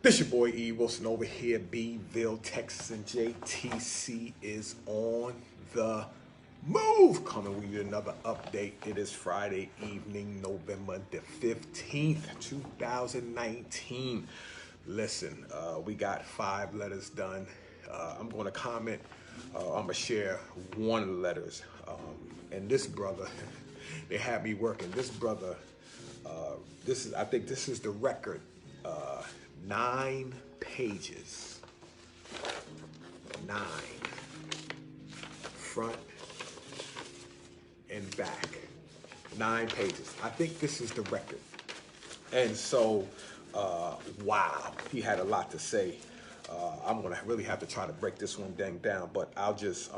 This your boy E.Wilson over here, Beeville Tx, and JTC is on the move. Coming with you another update. It is Friday evening, November the 15th, 2019. Listen, we got 5 letters done. I'm going to comment. I'm going to share one of the letters. And this brother, they had me working. This brother, I think this is the record. 9 pages. 9. Front and back. 9 pages. I think this is the record. And so, wow, he had a lot to say. I'm gonna really have to try to break this one down, but I'll just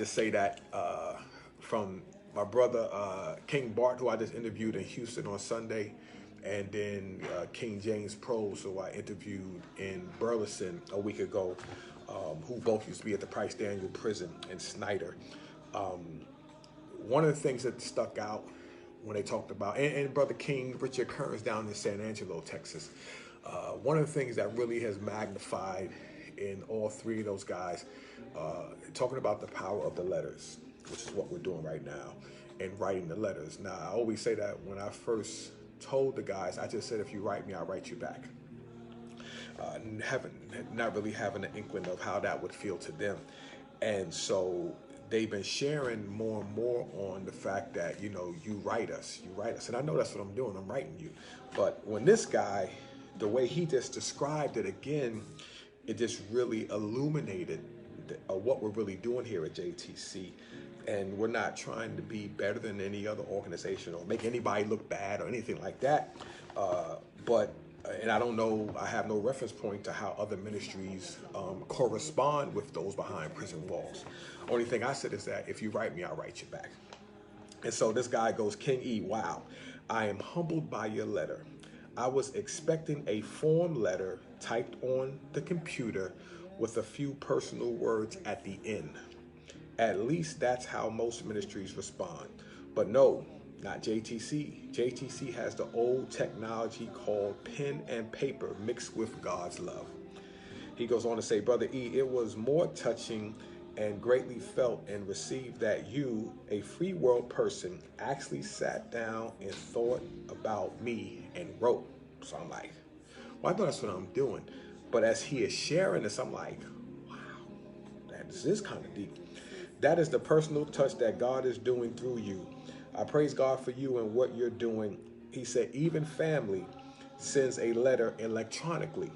say that from my brother King Bart, who I just interviewed in Houston on Sunday, and then King James Prose, who I interviewed in Burleson a week ago, who both used to be at the Price Daniel Prison in Snyder. One of the things that stuck out when they talked about, and Brother King Richard Kearns down in San Angelo, Texas, one of the things that really has magnified in all 3 of those guys, talking about the power of the letters, which is what we're doing right now, and writing the letters. Now, I always say that when I first told the guys, I just said, if you write me, I'll write you back. Not really having an inkling of how that would feel to them. And so they've been sharing more and more on the fact that, you know, you write us. And I know that's what I'm doing, I'm writing you. But when this guy, the way he just described it again, it just really illuminated what we're really doing here at JTC. And we're not trying to be better than any other organization or make anybody look bad or anything like that. And I don't know, I have no reference point to how other ministries correspond with those behind prison walls. Only thing I said is that if you write me, I'll write you back. And so this guy goes, King E, wow, I am humbled by your letter. I was expecting a form letter typed on the computer with a few personal words at the end. At least that's how most ministries respond. But no, not JTC. JTC has the old technology called pen and paper mixed with God's love. He goes on to say, Brother E, it was more touching and greatly felt and received that you, a free world person, actually sat down and thought about me and wrote. So I'm like, well, I know that's what I'm doing. But as he is sharing this, I'm like, wow, that is kind of deep. That is the personal touch that God is doing through you. I praise God for you and what you're doing. He said, even family sends a letter electronically.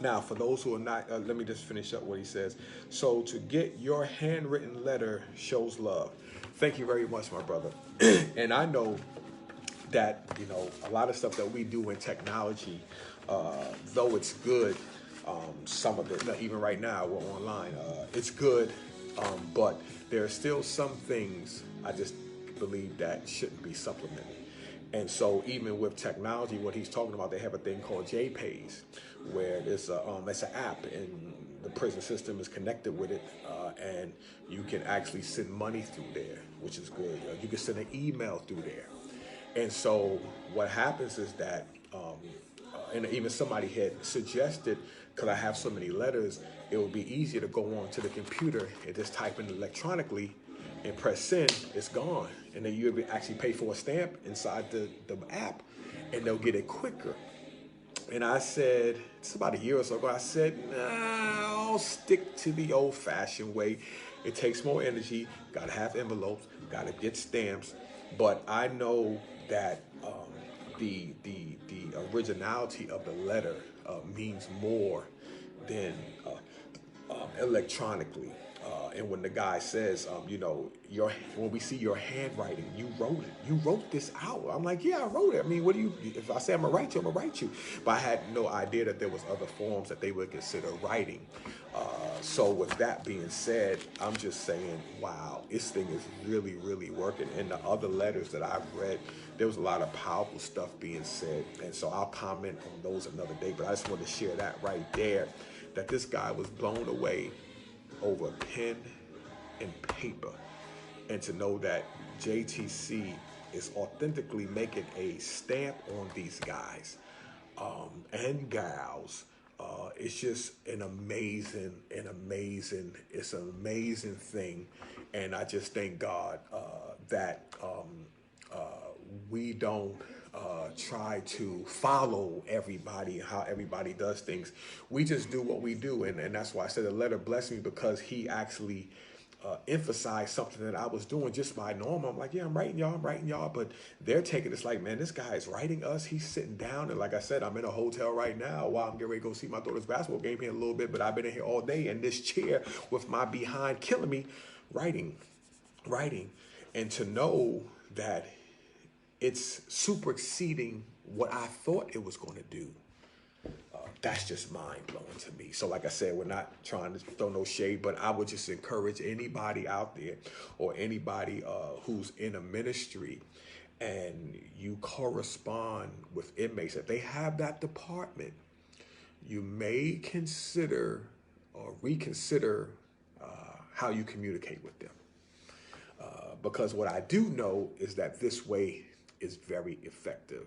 Now, for those who are not, let me just finish up what he says. So to get your handwritten letter shows love. Thank you very much, my brother. And I know that, you know, a lot of stuff that we do in technology, though it's good, some of it, even right now, we're online, it's good. But there are still some things I just believe that shouldn't be supplemented. And so even with technology, what he's talking about, they have a thing called JPays, where it's an app and the prison system is connected with it, and you can actually send money through there, which is good. You can send an email through there. And so what happens is that, and even somebody had suggested, because I have so many letters, it would be easier to go on to the computer and just type in electronically and press send, it's gone. And then you'll actually pay for a stamp inside the app, and they'll get it quicker. And I said, it's about a year or so ago, I said, nah, I'll stick to the old-fashioned way. It takes more energy, gotta have envelopes, gotta get stamps. But I know that the originality of the letter means more than electronically. And when the guy says, you know, when we see your handwriting, you wrote it. You wrote this out. I'm like, yeah, I wrote it. I mean, if I say I'm gonna write you, I'm gonna write you. But I had no idea that there was other forms that they would consider writing. So with that being said, I'm just saying, wow, this thing is really, really working. And the other letters that I've read, there was a lot of powerful stuff being said. And so I'll comment on those another day. But I just wanted to share that right there, that this guy was blown away over pen and paper, and to know that JTC is authentically making a stamp on these guys. and gals. It's just it's an amazing thing. And I just thank God that we don't try to follow everybody, how everybody does things. We just do what we do. And that's why I said the letter blessed me, because he actually emphasize something that I was doing just by normal. I'm like, yeah, I'm writing y'all. But they're taking it's like, man, this guy is writing us. He's sitting down. And like I said, I'm in a hotel right now while I'm getting ready to go see my daughter's basketball game here in a little bit. But I've been in here all day in this chair with my behind killing me, writing. And to know that it's super exceeding what I thought it was going to do. That's just mind blowing to me. So like I said, we're not trying to throw no shade, but I would just encourage anybody out there, or anybody who's in a ministry and you correspond with inmates, if they have that department, you may consider or reconsider how you communicate with them. Because what I do know is that this way is very effective.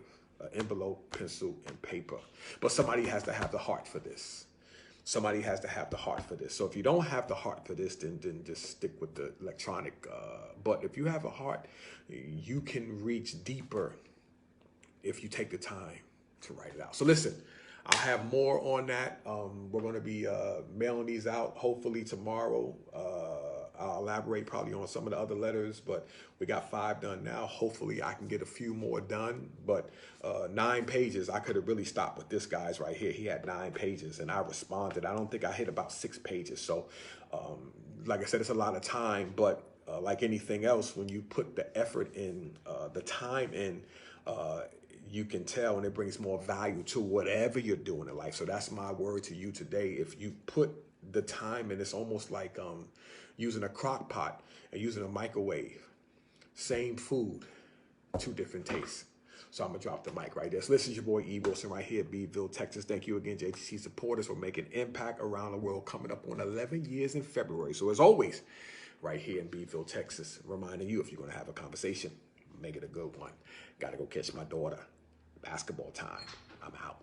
Envelope, pencil, and paper. But somebody has to have the heart for this. Somebody has to have the heart for this. So if you don't have the heart for this, then just stick with the electronic. But if you have a heart, you can reach deeper if you take the time to write it out. So listen, I'll have more on that. We're going to be mailing these out hopefully tomorrow. I'll elaborate probably on some of the other letters, but we got 5 done now. Hopefully I can get a few more done, but 9 pages, I could have really stopped with this guy's right here. He had 9 pages and I responded. I don't think I hit about 6 pages. So like I said, it's a lot of time, but like anything else, when you put the effort in, the time in, you can tell, and it brings more value to whatever you're doing in life. So that's my word to you today. If you put the time in, it's almost like using a crock pot and using a microwave. Same food, 2 different tastes. So I'm going to drop the mic right there. So this is your boy E.Wilson right here at Beeville, Texas. Thank you again, JTC supporters, for making impact around the world, coming up on 11 years in February. So as always, right here in Beeville, Texas, reminding you, if you're going to have a conversation, make it a good one. Got to go catch my daughter. Basketball time. I'm out.